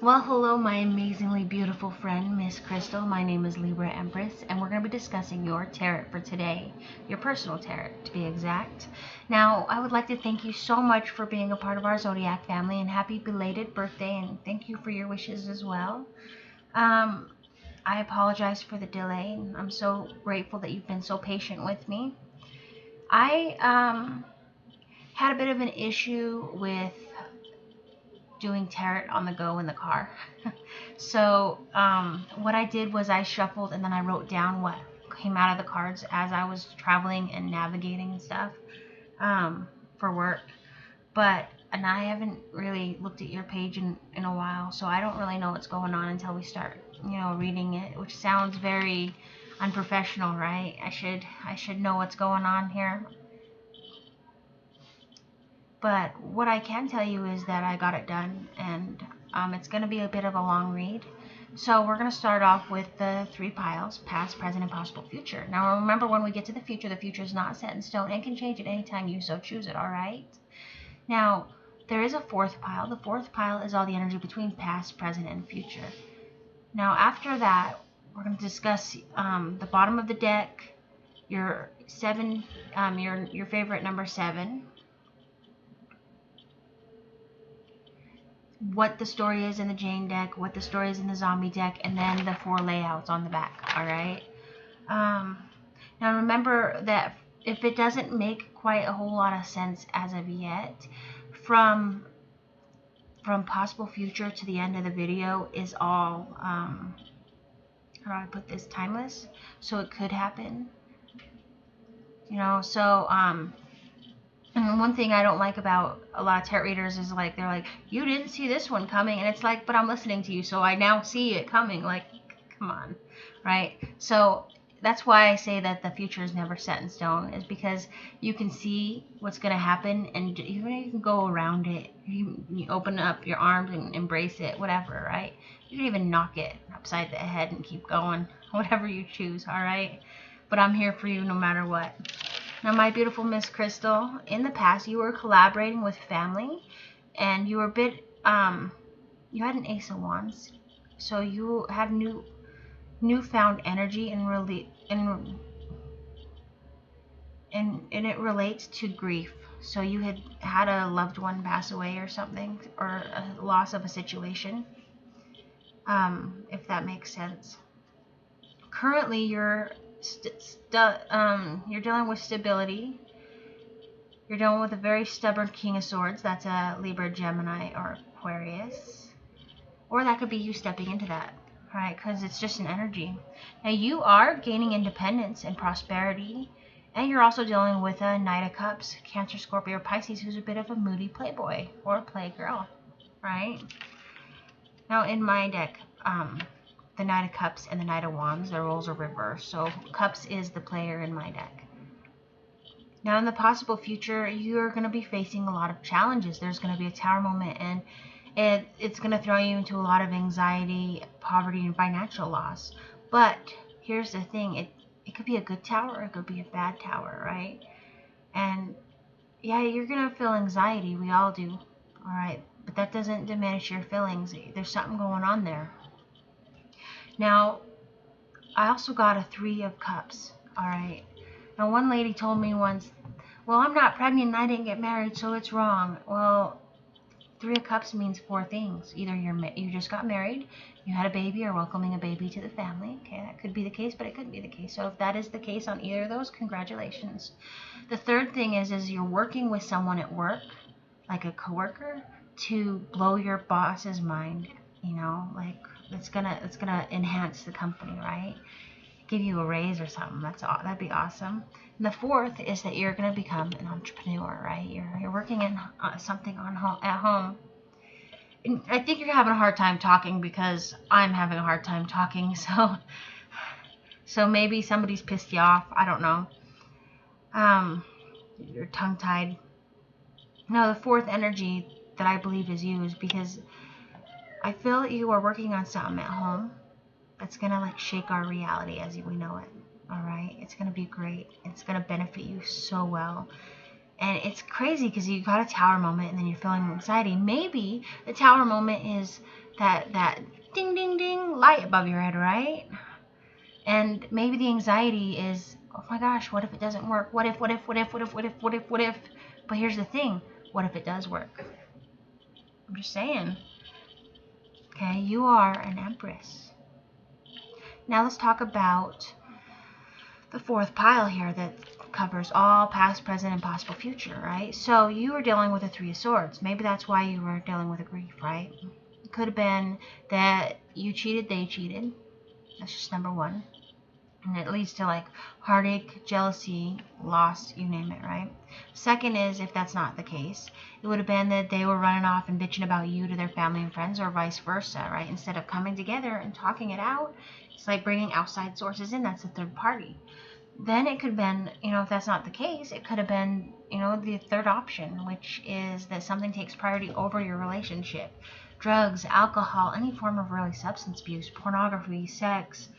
Well, hello, my amazingly beautiful friend, Miss Crystal. My name is Libra Empress, and we're going to be discussing your tarot for today, your personal tarot to be exact. Now, I would like to thank you so much for being a part of our Zodiac family, and happy belated birthday, and thank you for your wishes as well. Um, I apologize for the delay. I'm so grateful that you've been so patient with me. I had a bit of an issue with doing tarot on the go in the car. So what I did was I shuffled and then I wrote down what came out of the cards as I was traveling and navigating and stuff for work. And I haven't really looked at your page in a while, so I don't really know what's going on until we start, reading it, which sounds very unprofessional, right? I should know what's going on here. But what I can tell you is that I got it done, and it's going to be a bit of a long read. So we're going to start off with the three piles: past, present, and possible future. Now remember, when we get to the future is not set in stone and can change at any time you so choose it, alright? Now, there is a fourth pile. The fourth pile is all the energy between past, present, and future. Now after that, we're going to discuss the bottom of the deck, your seven, your favorite number 7, what the story is in the Jane deck, what the story is in the Zombie deck, and then the 4 layouts on the back, alright? Now remember that if it doesn't make quite a whole lot of sense as of yet, from possible future to the end of the video is all, how do I put this, timeless, so it could happen, and one thing I don't like about a lot of tarot readers is like, they're like, you didn't see this one coming, and it's like, but I'm listening to you, so I now see it coming, like, come on, right? So that's why I say that the future is never set in stone, is because you can see what's going to happen, and you can go around it. You open up your arms and embrace it, whatever, right? You can even knock it upside the head and keep going, whatever you choose, all right? But I'm here for you no matter what. Now, my beautiful Miss Crystal, in the past, you were collaborating with family, and you were a bit, you had an Ace of Wands, so you had newfound energy and it relates to grief. So you had a loved one pass away or something, or a loss of a situation, if that makes sense. Currently, you're dealing with stability. You're dealing with a very stubborn King of Swords. That's a Libra, Gemini, or Aquarius. Or that could be you stepping into that, right? Because it's just an energy. Now, you are gaining independence and prosperity. And you're also dealing with a Knight of Cups, Cancer, Scorpio, or Pisces, who's a bit of a moody playboy or a playgirl, right? Now, in my deck, the Knight of Cups and the Knight of Wands, their roles are reversed. So Cups is the player in my deck. Now, in the possible future, you're going to be facing a lot of challenges. There's going to be a tower moment, and it's going to throw you into a lot of anxiety, poverty, and financial loss. But here's the thing. It could be a good tower, or it could be a bad tower, right? And yeah, you're going to feel anxiety. We all do, all right? But that doesn't diminish your feelings. There's something going on there. Now, I also got a 3 of Cups, all right? Now, one lady told me once, well, I'm not pregnant and I didn't get married, so it's wrong. Well, 3 of Cups means 4 things. Either you just got married, you had a baby, or welcoming a baby to the family. Okay, that could be the case, but it could be the case. So if that is the case on either of those, congratulations. The third thing is you're working with someone at work, like a coworker, to blow your boss's mind. Like it's gonna enhance the company, right? Give you a raise or something. That'd be awesome. And the fourth is that you're gonna become an entrepreneur, right? You're working in something at home. And I think you're having a hard time talking because I'm having a hard time talking. So maybe somebody's pissed you off. I don't know. You're tongue-tied. No, the fourth energy that I believe is you is because I feel that you are working on something at home that's going to like shake our reality as we know it. All right? It's going to be great. It's going to benefit you so well. And it's crazy because you got a tower moment and then you're feeling anxiety. Maybe the tower moment is that ding, ding, ding light above your head, right? And maybe the anxiety is, oh my gosh, what if it doesn't work? What if, what if, what if, what if, what if, what if, what if? But here's the thing. What if it does work? I'm just saying. Okay, you are an empress. Now let's talk about the fourth pile here that covers all past, present, and possible future, right? So you were dealing with a Three of Swords. Maybe that's why you were dealing with a grief, right? It could have been that you cheated, they cheated. That's just number one. And it leads to like heartache, jealousy, loss, you name it, right? Second is, if that's not the case, it would have been that they were running off and bitching about you to their family and friends, or vice versa, right? Instead of coming together and talking it out, it's like bringing outside sources in. That's the third party. Then it could have been, if that's not the case, it could have been, the third option, which is that something takes priority over your relationship. Drugs, alcohol, any form of really substance abuse, pornography, sex,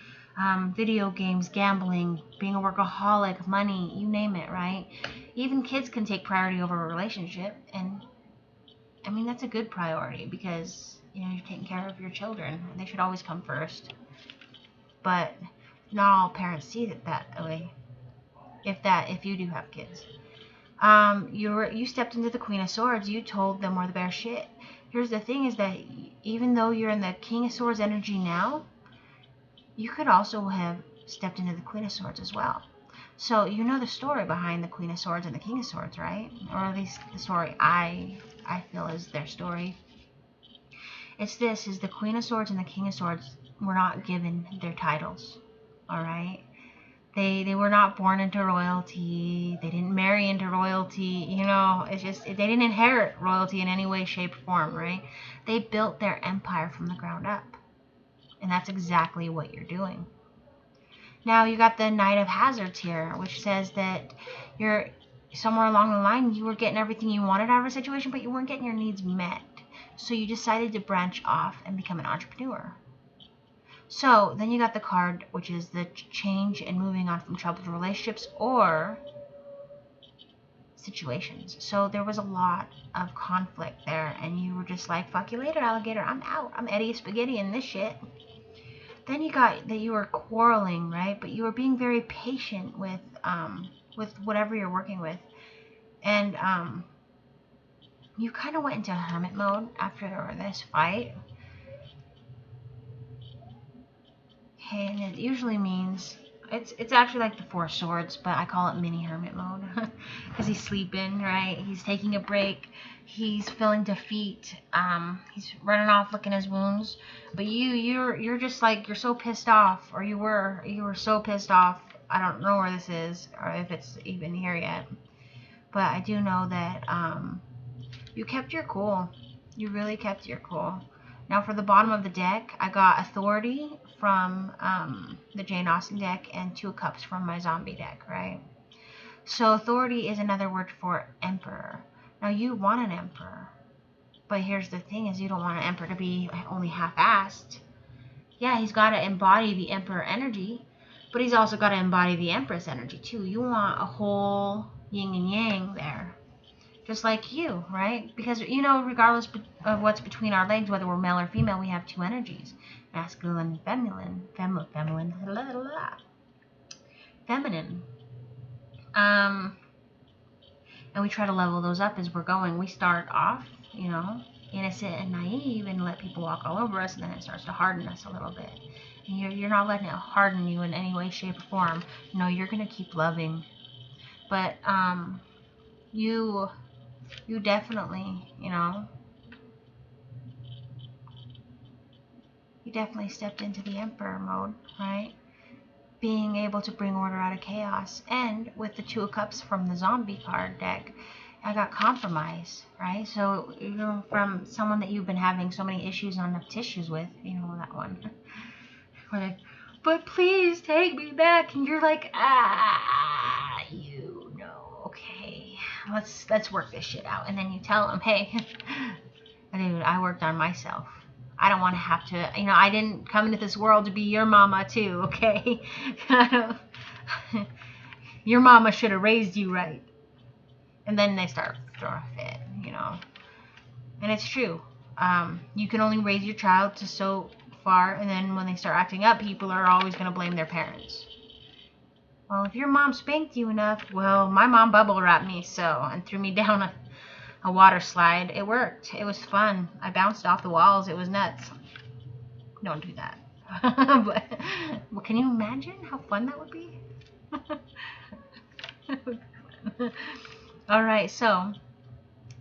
video games, gambling, being a workaholic, money, you name it, right? Even kids can take priority over a relationship, and I mean that's a good priority because you're taking care of your children. They should always come first. But not all parents see it that way. If you do have kids, you stepped into the Queen of Swords. You told them where the bear shit. Here's the thing: is that even though you're in the King of Swords energy now, you could also have stepped into the Queen of Swords as well. So you know the story behind the Queen of Swords and the King of Swords, right? Or at least the story I feel is their story. It's this: is the Queen of Swords and the King of Swords were not given their titles. All right. They were not born into royalty. They didn't marry into royalty. It's just they didn't inherit royalty in any way, shape, or form, right? They built their empire from the ground up. And that's exactly what you're doing. Now you got the Knight of Hazards here, which says that you're somewhere along the line you were getting everything you wanted out of a situation, but you weren't getting your needs met. So you decided to branch off and become an entrepreneur. So then you got the card, which is the change and moving on from troubled relationships or situations. So there was a lot of conflict there, and you were just like, fuck you later, alligator. I'm out. I'm Eddie Spaghetti in this shit. Then you got that you were quarreling, right? But you were being very patient with whatever you're working with. And you kind of went into hermit mode after this fight. Okay, and it usually means it's actually like the Four Swords, but I call it mini hermit mode because he's sleeping, right? He's taking a break. He's feeling defeat. He's running off licking his wounds. But you're just like, you're so pissed off, or you were so pissed off. I don't know where this is or if it's even here yet. But I do know that you kept your cool. You really kept your cool. Now for the bottom of the deck, I got Authority from the Jane Austen deck and Two of Cups from my zombie deck, right? So Authority is another word for Emperor. Now you want an Emperor, but here's the thing: is you don't want an Emperor to be only half-assed. Yeah, he's got to embody the Emperor energy, but he's also got to embody the Empress energy too. You want a whole yin and yang there. Just like you, right? Because, regardless of what's between our legs, whether we're male or female, we have two energies. Masculine and feminine. And we try to level those up as we're going. We start off, innocent and naive and let people walk all over us, and then it starts to harden us a little bit. And you're not letting it harden you in any way, shape, or form. No, you're going to keep loving. But, you definitely, you definitely stepped into the Emperor mode, right? Being able to bring order out of chaos. And with the Two of Cups from the zombie card deck, I got compromise, right? So, from someone that you've been having so many issues on enough tissues with, that one. Like, but please take me back. And you're like, okay, let's work this shit out. And then you tell them, hey, dude, I worked on myself. I don't want to have to, I didn't come into this world to be your mama too, okay? Your mama should have raised you right. And then they start throwing a fit, And it's true. You can only raise your child to so far, and then when they start acting up, people are always going to blame their parents. Well, if your mom spanked you enough, well, my mom bubble wrapped me and threw me down a water slide. It worked. It was fun. I bounced off the walls. It was nuts. Don't do that. But can you imagine how fun that would be? All right, so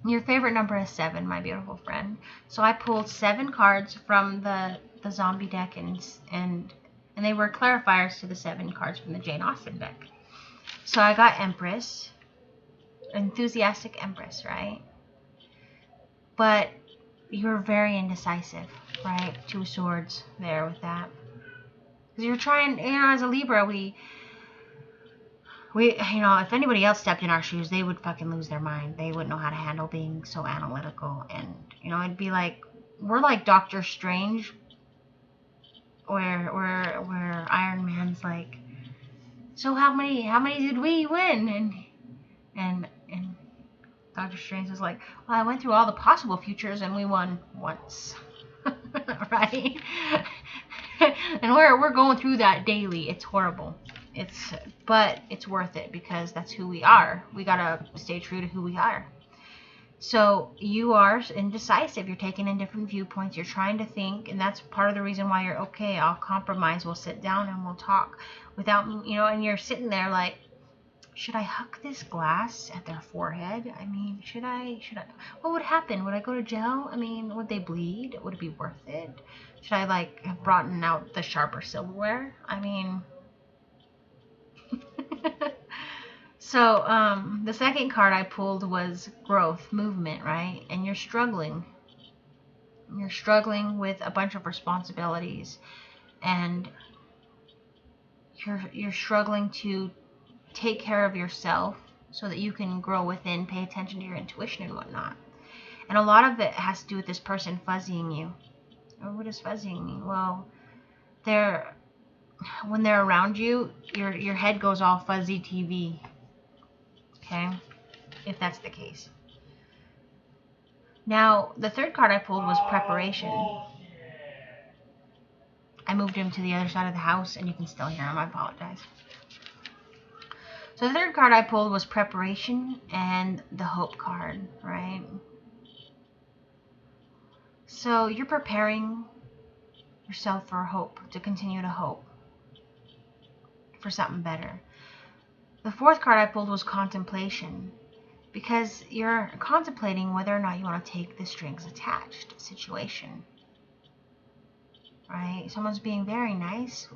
your favorite number is 7, my beautiful friend. So I pulled 7 cards from the zombie deck, and they were clarifiers to the 7 cards from the Jane Austen deck. So I got Empress, enthusiastic Empress, right? But you're very indecisive, right? 2 swords there with that. Because you're trying, as a Libra, we, if anybody else stepped in our shoes, they would fucking lose their mind. They wouldn't know how to handle being so analytical. And, it'd be like, we're like Doctor Strange, where Iron Man's like, so how many did we win? And Doctor Strange was like, well, I went through all the possible futures and we won once. Right? And we're going through that daily. It's horrible. But it's worth it because that's who we are. We gotta stay true to who we are. So you are indecisive. You're taking in different viewpoints. You're trying to think, and that's part of the reason why you're okay. I'll compromise. We'll sit down and we'll talk without, and you're sitting there like, should I huck this glass at their forehead? I mean, should I? What would happen? Would I go to jail? I mean, would they bleed? Would it be worth it? Should I have brought out the sharper silverware? I mean, so the second card I pulled was growth, movement, right? And you're struggling. You're struggling with a bunch of responsibilities, and you're struggling to take care of yourself so that you can grow within, pay attention to your intuition and whatnot. And a lot of it has to do with this person fuzzying you. Oh, what is fuzzying me? Well, when they're around you, your head goes all fuzzy TV. Okay? If that's the case. Now, the third card I pulled was preparation. I moved him to the other side of the house, and you can still hear him. I apologize. So the third card I pulled was preparation and the hope card, right? So you're preparing yourself for hope, to continue to hope for something better. The fourth card I pulled was contemplation, because you're contemplating whether or not you want to take the strings attached situation, right? Someone's being very nice,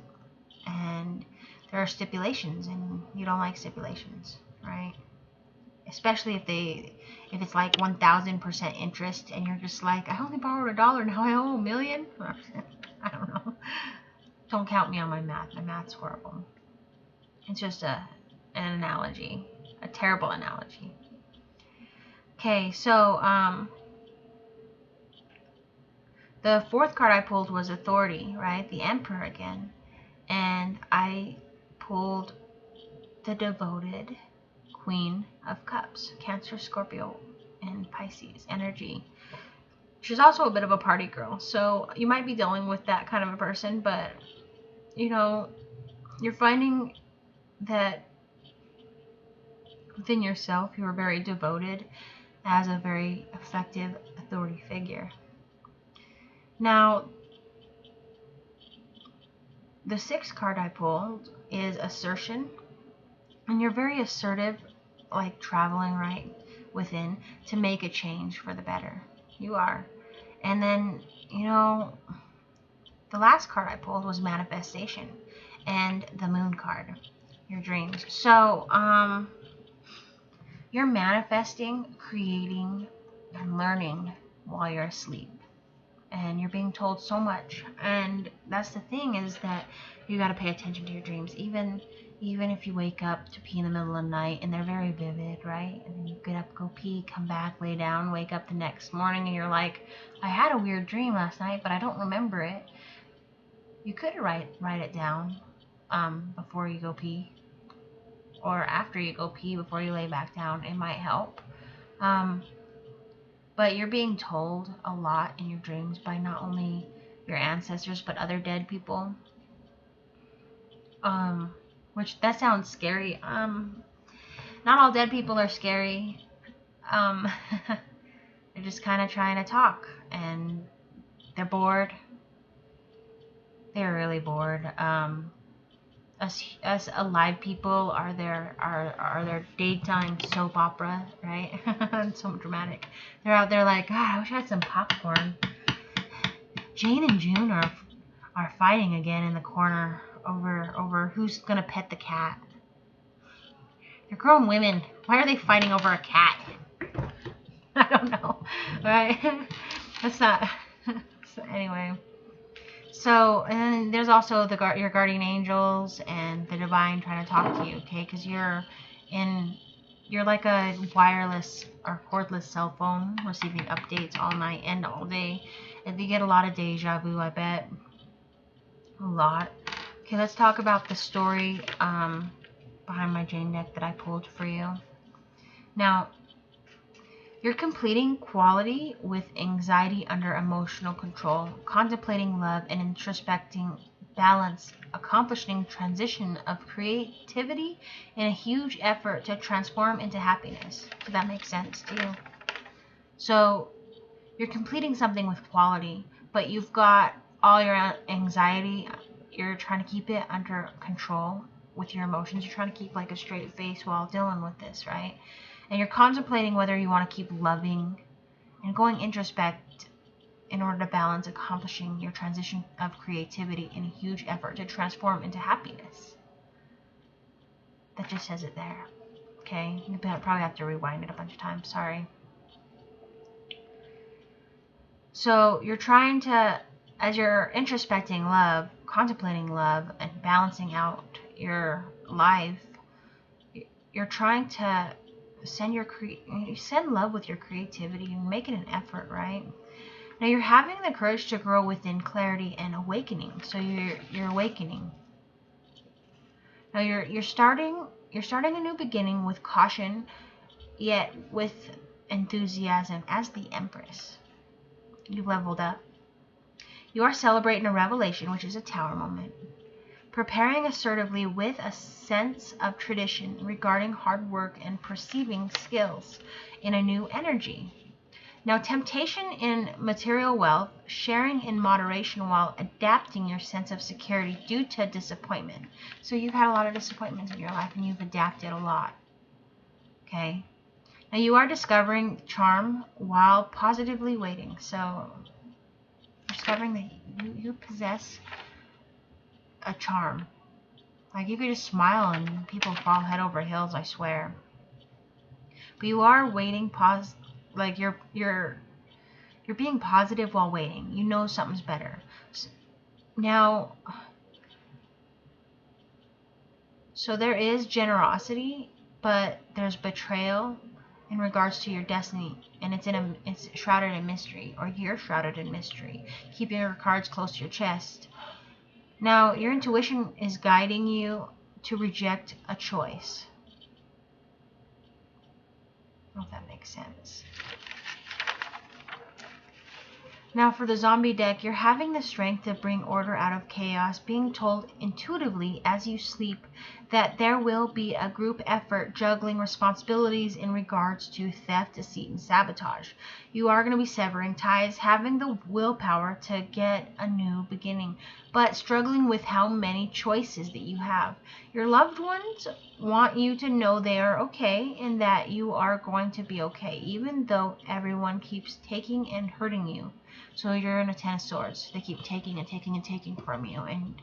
and there are stipulations, and you don't like stipulations, right? Especially if it's like 1,000% interest, and you're just like, I only borrowed $1, now I owe $1 million. I don't know. Don't count me on my math. My math's horrible. It's just an analogy, a terrible analogy. Okay, so the fourth card I pulled was authority, right? The Emperor again, and I pulled the devoted Queen of Cups, Cancer, Scorpio, and Pisces energy. She's also a bit of a party girl, so you might be dealing with that kind of a person, but you're finding that within yourself you're very devoted as a very effective authority figure. Now, the sixth card I pulled is assertion, and you're very assertive, like traveling right within to make a change for the better. You are. And then, the last card I pulled was manifestation, and the moon card, your dreams. So, you're manifesting, creating, and learning while you're asleep. And you're being told so much. And that's the thing, is that you got to pay attention to your dreams. Even if you wake up to pee in the middle of the night, and they're very vivid, right? And then you get up, go pee, come back, lay down, wake up the next morning, and you're like, I had a weird dream last night, but I don't remember it. You could write it down before you go pee. or after you go pee before you lay back down. It might help. But you're being told a lot in your dreams by not only your ancestors but other dead people. Which that sounds scary. Not all dead people are scary. They're just kind of trying to talk, and they're bored. They're really bored. Us alive people are their daytime soap opera, right? It's so dramatic. They're out there like, God, I wish I had some popcorn. Jane and June are fighting again in the corner over who's gonna pet the cat. They're grown women. Why are they fighting over a cat? I don't know. Right? That's not. So anyway. So, and then there's also your guardian angels and the divine trying to talk to you, okay? Because you're like a wireless or cordless cell phone receiving updates all night and all day. And you get a lot of deja vu, I bet. A lot. Okay, let's talk about the story behind my Jane deck that I pulled for you. Now, you're completing quality with anxiety under emotional control, contemplating love and introspecting balance, accomplishing transition of creativity in a huge effort to transform into happiness. Does that make sense to you? So you're completing something with quality, but you've got all your anxiety. You're trying to keep it under control with your emotions. You're trying to keep like a straight face while dealing with this, right? And you're contemplating whether you want to keep loving and going introspect in order to balance accomplishing your transition of creativity in a huge effort to transform into happiness. That just says it there. Okay, you probably have to rewind it a bunch of times. Sorry. So you're trying to, as you're introspecting love, contemplating love, and balancing out your life, you're trying to send love with your creativity and make it an effort, right? Now you're having the courage to grow within clarity and awakening. So you're awakening. Now you're starting a new beginning with caution, yet with enthusiasm as the Empress. You've leveled up. You are celebrating a revelation, which is a Tower moment. Preparing assertively with a sense of tradition regarding hard work and perceiving skills in a new energy. Now, temptation in material wealth, sharing in moderation while adapting your sense of security due to disappointment. So you've had a lot of disappointments in your life and you've adapted a lot. Okay? Now you are discovering charm while positively waiting. So discovering that you possess a charm. Like you could just smile and people fall head over heels, I swear. But you are waiting, like you're being positive while waiting. You know something's better. Now, so there is generosity, but there's betrayal in regards to your destiny, and it's shrouded in mystery, or you're shrouded in mystery, keeping your cards close to your chest. Now, your intuition is guiding you to reject a choice. I don't know if that makes sense. Now for the zombie deck, you're having the strength to bring order out of chaos, being told intuitively as you sleep that there will be a group effort juggling responsibilities in regards to theft, deceit, and sabotage. You are going to be severing ties, having the willpower to get a new beginning, but struggling with how many choices that you have. Your loved ones want you to know they are okay and that you are going to be okay, even though everyone keeps taking and hurting you. So you're in a Ten of Swords. They keep taking and taking and taking from you. And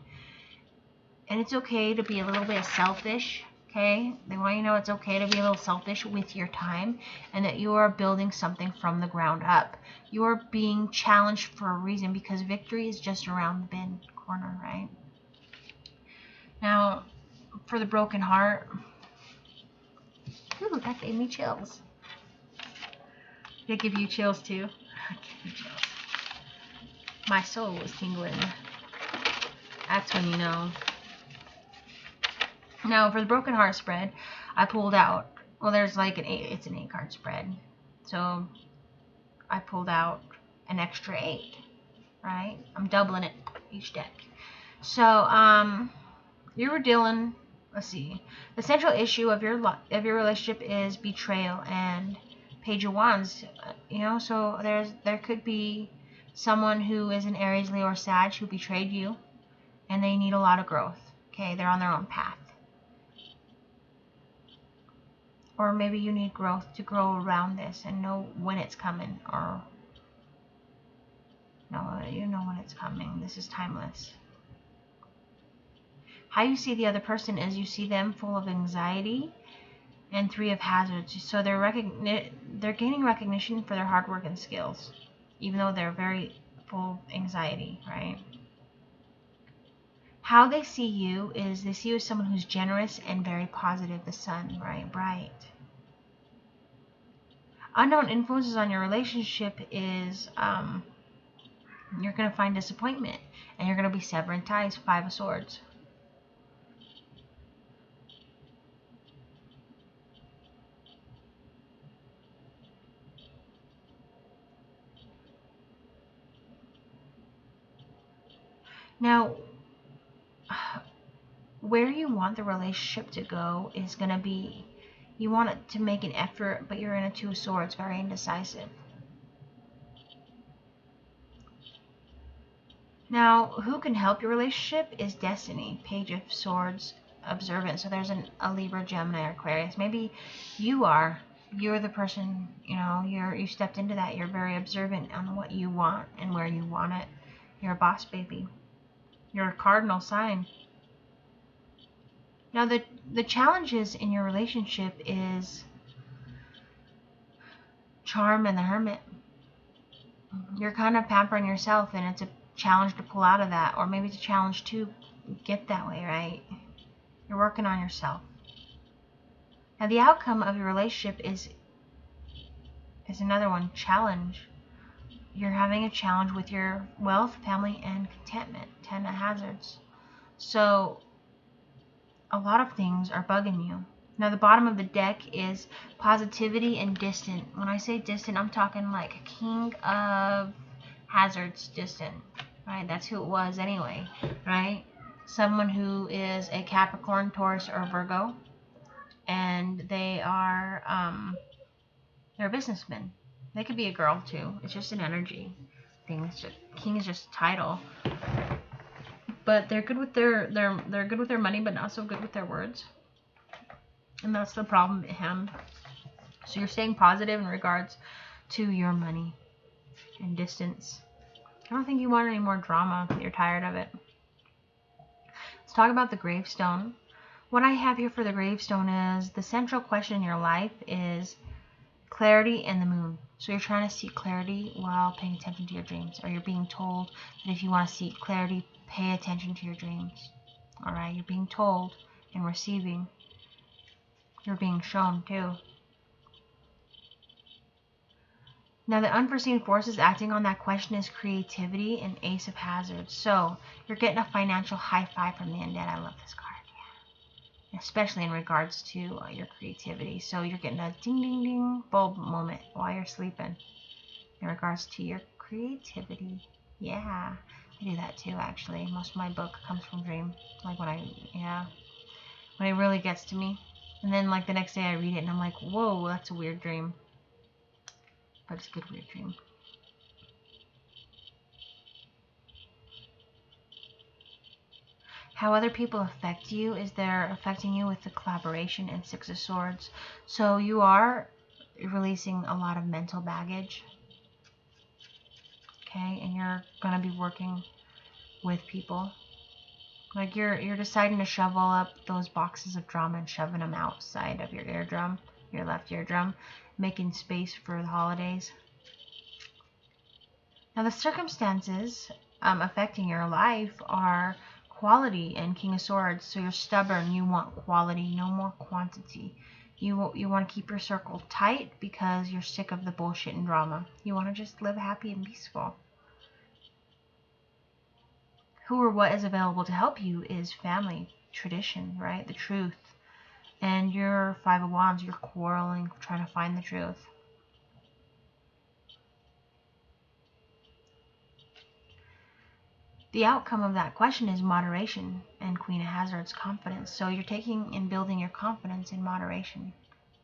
it's okay to be a little bit selfish, okay? They want you to know it's okay to be a little selfish with your time and that you are building something from the ground up. You are being challenged for a reason because victory is just around the bend corner, right? Now, for the broken heart, ooh, that gave me chills. Did it give you chills too? It gave me chills. My soul was tingling. That's when you know. Now, for the broken heart spread, I pulled out, well, there's like it's an 8 card spread. So I pulled out an extra 8, right? I'm doubling it each deck. So, you were dealing, let's see, the central issue of your relationship is betrayal and Page of Wands. You know, so there could be someone who is an Aries, Leo, or Sag who betrayed you, and they need a lot of growth. Okay, they're on their own path. Or maybe you need growth to grow around this and know when it's coming, or no, you know when it's coming. This is timeless. How you see the other person is you see them full of anxiety and 3 of Hazards. So they're gaining recognition for their hard work and skills, even though they're very full of anxiety, right? How they see you is they see you as someone who's generous and very positive, the sun, right? Bright. Unknown influences on your relationship is you're going to find disappointment, and you're going to be severing ties, 5 of Swords. Now, where you want the relationship to go is going to be, you want it to make an effort, but you're in a 2 of Swords, very indecisive. Now, who can help your relationship is Destiny, Page of Swords, Observant. So there's a Libra, Gemini, or Aquarius. Maybe you're the person, you know, you stepped into that. You're very observant on what you want and where you want it. You're a boss baby. You're a cardinal sign. Now, the challenges in your relationship is Charm and the Hermit. You're kind of pampering yourself, and it's a challenge to pull out of that, or maybe it's a challenge to get that way, right? You're working on yourself. Now, the outcome of your relationship is another one, challenge. You're having a challenge with your wealth, family, and contentment, 10 of Hazards. So a lot of things are bugging you. Now, the bottom of the deck is positivity and distant. When I say distant, I'm talking like King of Hazards distant, right? That's who it was anyway, right? Someone who is a Capricorn, Taurus, or Virgo, and they are they're businessmen. They could be a girl too. It's just an energy thing. It's just, King is just a title, but they're good with they're good with their money, but not so good with their words. And that's the problem at hand. So you're staying positive in regards to your money and distance. I don't think you want any more drama. You're tired of it. Let's talk about the gravestone. What I have here for the gravestone is the central question in your life is clarity and the moon. So you're trying to seek clarity while paying attention to your dreams. Or you're being told that if you want to seek clarity, pay attention to your dreams. Alright, you're being told and receiving. You're being shown too. Now, the unforeseen forces acting on that question is creativity and Ace of Hazards. So you're getting a financial high five from the undead. I love this card, yeah. Especially in regards to your creativity. So you're getting a ding, ding, ding bulb moment while you're sleeping in regards to your creativity. Yeah, I do that too, actually. Most of my book comes from dream. Like when it really gets to me. And then like the next day I read it and I'm like, whoa, that's a weird dream. But it's a good weird dream. How other people affect you is they're affecting you with the collaboration and 6 of Swords. So you are releasing a lot of mental baggage. Okay, and you're going to be working with people. Like you're deciding to shovel up those boxes of drama and shoving them outside of your eardrum, your left eardrum, making space for the holidays. Now the circumstances affecting your life are quality and King of Swords. So you're stubborn. You want quality, no more quantity. You want to keep your circle tight because you're sick of the bullshit and drama. You want to just live happy and peaceful. Who or what is available to help you is family. tradition, right? The truth. And your Five of Wands, you're quarreling, trying to find the truth. The outcome of that question is moderation and Queen of Hazards, confidence. So you're taking and building your confidence in moderation.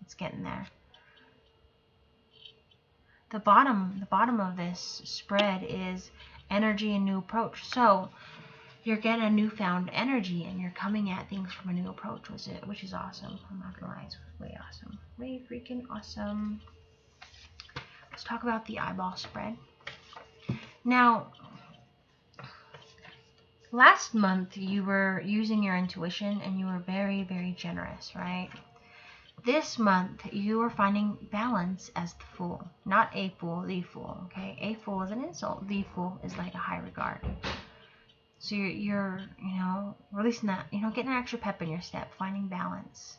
It's getting there. The bottom of this spread is energy and new approach. So you're getting a newfound energy and you're coming at things from a new approach, which is awesome. I'm not gonna lie, it's way awesome. Way freaking awesome. Let's talk about the eyeball spread. Now, last month you were using your intuition and you were very, very generous, right? This month you are finding balance as the Fool. Not a fool, the Fool, okay? A fool is an insult. The Fool is like a high regard. So you're releasing that, getting an extra pep in your step, finding balance,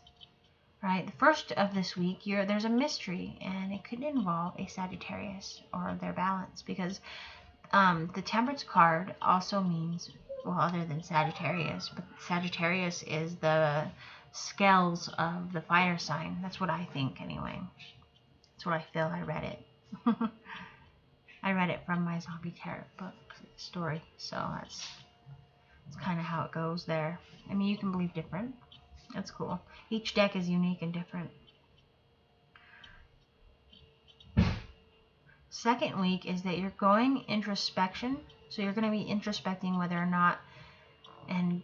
right? The first of this week, there's a mystery, and it could involve a Sagittarius or their balance, because the Temperance card also means, well, other than Sagittarius, but Sagittarius is the scales of the fire sign. That's what I think, anyway. That's what I feel. I read it. I read it from my Zombie Tarot book story, so that's kind of how it goes there. I mean, you can believe different. That's cool. Each deck is unique and different. Second week is that you're going introspection. So you're going to be introspecting whether or not, and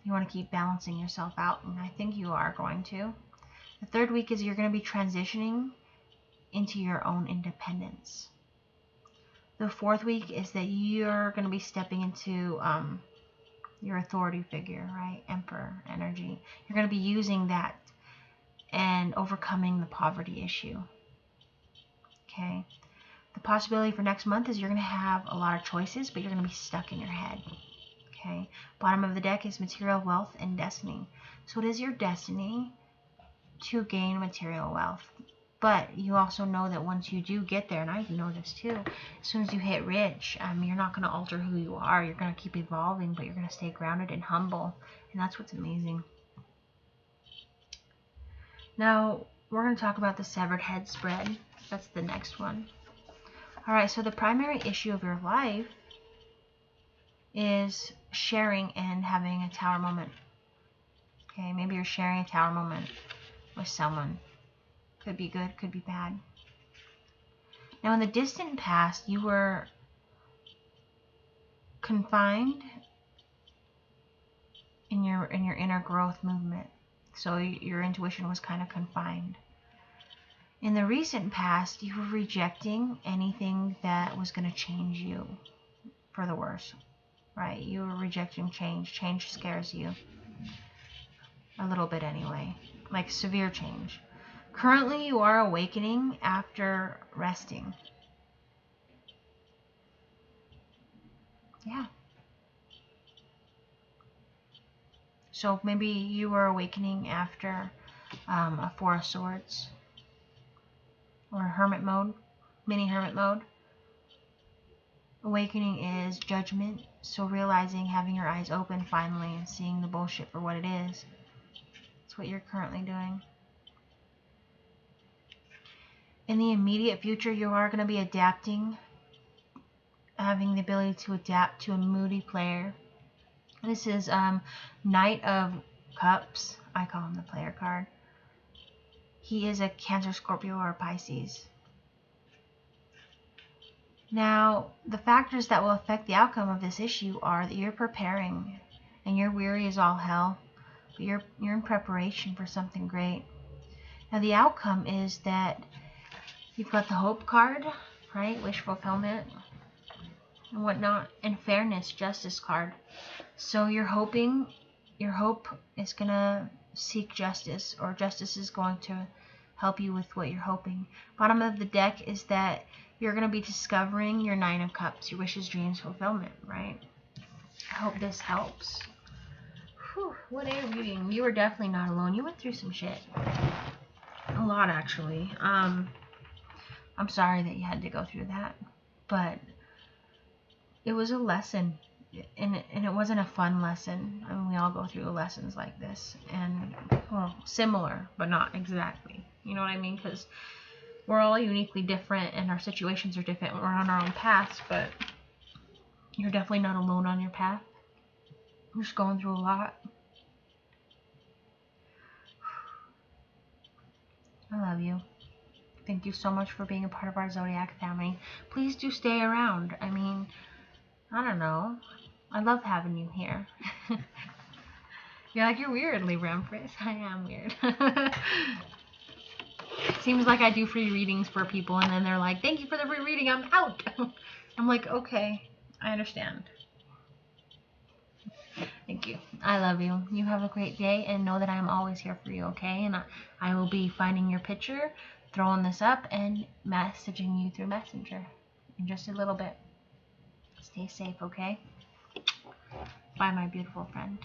you want to keep balancing yourself out, and I think you are going to. The third week is you're going to be transitioning into your own independence. The fourth week is that you're going to be stepping into your authority figure, right? Emperor energy. You're going to be using that and overcoming the poverty issue. Okay. The possibility for next month is you're going to have a lot of choices, but you're going to be stuck in your head. Okay. Bottom of the deck is material wealth and destiny. So it is your destiny to gain material wealth. But you also know that once you do get there, and I know this too, as soon as you hit rich, you're not going to alter who you are. You're going to keep evolving, but you're going to stay grounded and humble. And that's what's amazing. Now, we're going to talk about the severed head spread. That's the next one. Alright, so the primary issue of your life is sharing and having a tower moment. Okay, maybe you're sharing a tower moment with someone. Could be good, could be bad. Now, in the distant past, you were confined in your inner growth movement. So your intuition was kind of confined. In the recent past, you were rejecting anything that was going to change you for the worse, right? You were rejecting change. Change scares you. A little bit anyway. Like severe change. Currently, you are awakening after resting. Yeah. So maybe you were awakening after a Four of Swords. Or hermit mode. Mini hermit mode. Awakening is judgment. So realizing, having your eyes open finally and seeing the bullshit for what it is. That's what you're currently doing. In the immediate future, you are going to be adapting, having the ability to adapt to a moody player. This is Knight of Cups. I call him the player card. He is a Cancer, Scorpio, or Pisces. Now, the factors that will affect the outcome of this issue are that you're preparing, and you're weary as all hell, but you're in preparation for something great. Now, the outcome is that you've got the Hope card, right? Wish fulfillment and whatnot, and Fairness, Justice card. So you're hoping, your hope is going to seek justice, or justice is going to help you with what you're hoping. Bottom of the deck is that you're going to be discovering your Nine of Cups, your wishes, dreams, fulfillment, right? I hope this helps. Whew, what a reading. You were definitely not alone. You went through some shit. A lot, actually. I'm sorry that you had to go through that. But it was a lesson. and it wasn't a fun lesson. I mean, we all go through lessons like this, and well, similar, but not exactly. You know what I mean? Because we're all uniquely different, and our situations are different. We're on our own paths, but you're definitely not alone on your path. You're just going through a lot. I love you. Thank you so much for being a part of our Zodiac family. Please do stay around. I mean, I don't know. I love having you here. You're like, you're weird, Libra Empress. I am weird. Seems like I do free readings for people, and then they're like, thank you for the free reading, I'm out. I'm like, okay, I understand. Thank you. I love you. You have a great day, and know that I'm always here for you, okay? And I will be finding your picture, throwing this up, and messaging you through Messenger in just a little bit. Stay safe, okay? Bye, my beautiful friend.